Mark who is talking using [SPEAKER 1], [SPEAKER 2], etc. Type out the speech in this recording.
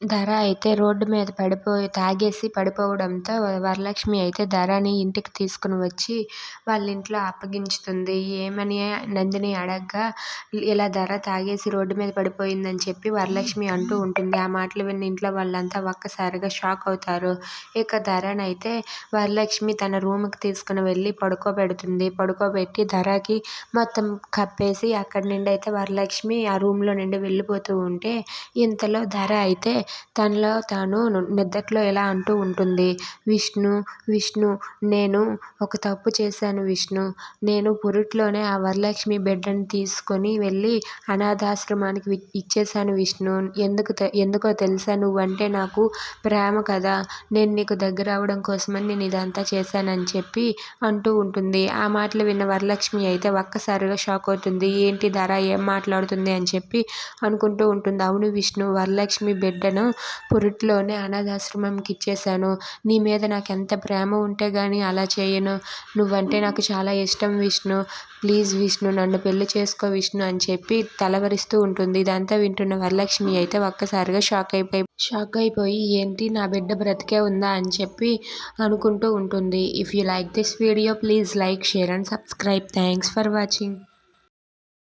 [SPEAKER 1] ధర అయితే రోడ్డు మీద తాగేసి పడిపోవడంతో వరలక్ష్మి అయితే ధరని ఇంటికి తీసుకుని వచ్చి వాళ్ళ ఇంట్లో అప్పగించుతుంది. ఏమని నందిని అడగ్గా ఇలా ధర తాగేసి రోడ్డు మీద పడిపోయిందని చెప్పి వరలక్ష్మి అంటూ ఉంటుంది. ఆ మాటలు విన్న ఇంట్లో వాళ్ళంతా ఒక్కసారిగా షాక్ అవుతారు. ఇక ధరనైతే వరలక్ష్మి తన రూమ్కి తీసుకుని వెళ్ళి పడుకోబెడుతుంది. పడుకోబెట్టి ధరకి మొత్తం కప్పేసి అక్కడి నుండి అయితే వరలక్ష్మి ఆ రూమ్లో నుండి వెళ్ళిపోతూ ఉంటే ఇంతలో ధర అయితే తనలో తాను నిద్దట్లో ఇలా అంటూ ఉంటుంది. విష్ణు విష్ణు నేను ఒక తప్పు చేశాను విష్ణు. నేను పురిట్లోనే ఆ వరలక్ష్మి బిడ్డని తీసుకొని వెళ్ళి అనాథాశ్రమానికి ఇచ్చేశాను విష్ణు. ఎందుకో తెలుసా? నువ్వంటే నాకు ప్రేమ కదా. నేను నీకు దగ్గర అవ్వడం కోసమని నేను ఇదంతా చేశానని చెప్పి అంటూ ఉంటుంది. ఆ మాటలు విన్న వరలక్ష్మి అయితే ఒక్కసారిగా షాక్ అవుతుంది. ఏంటి ధర ఏం మాట్లాడుతుంది అని చెప్పి అనుకుంటూ ఉంటుంది. అవును విష్ణు, వరలక్ష్మి బిడ్డను పురిట్లోనే అనాథాశ్రమంకి ఇచ్చేశాను. నీ మీద నాకు ఎంత ప్రేమ ఉంటే గానీ అలా చేయను. నువ్వంటే నాకు చాలా ఇష్టం విష్ణు. ప్లీజ్ విష్ణు, నన్ను పెళ్లి చేసుకో విష్ణు అని చెప్పి తలవరిస్తూ ఉంటుంది. ఇదంతా వింటున్న వరలక్ష్మి అయితే ఒక్కసారిగా షాక్ అయిపోయి ఏంటి నా బిడ్డ బ్రతికే ఉందా అని చెప్పి అనుకుంటూ ఉంటుంది. If you like this video please like, share and subscribe. Thanks for watching.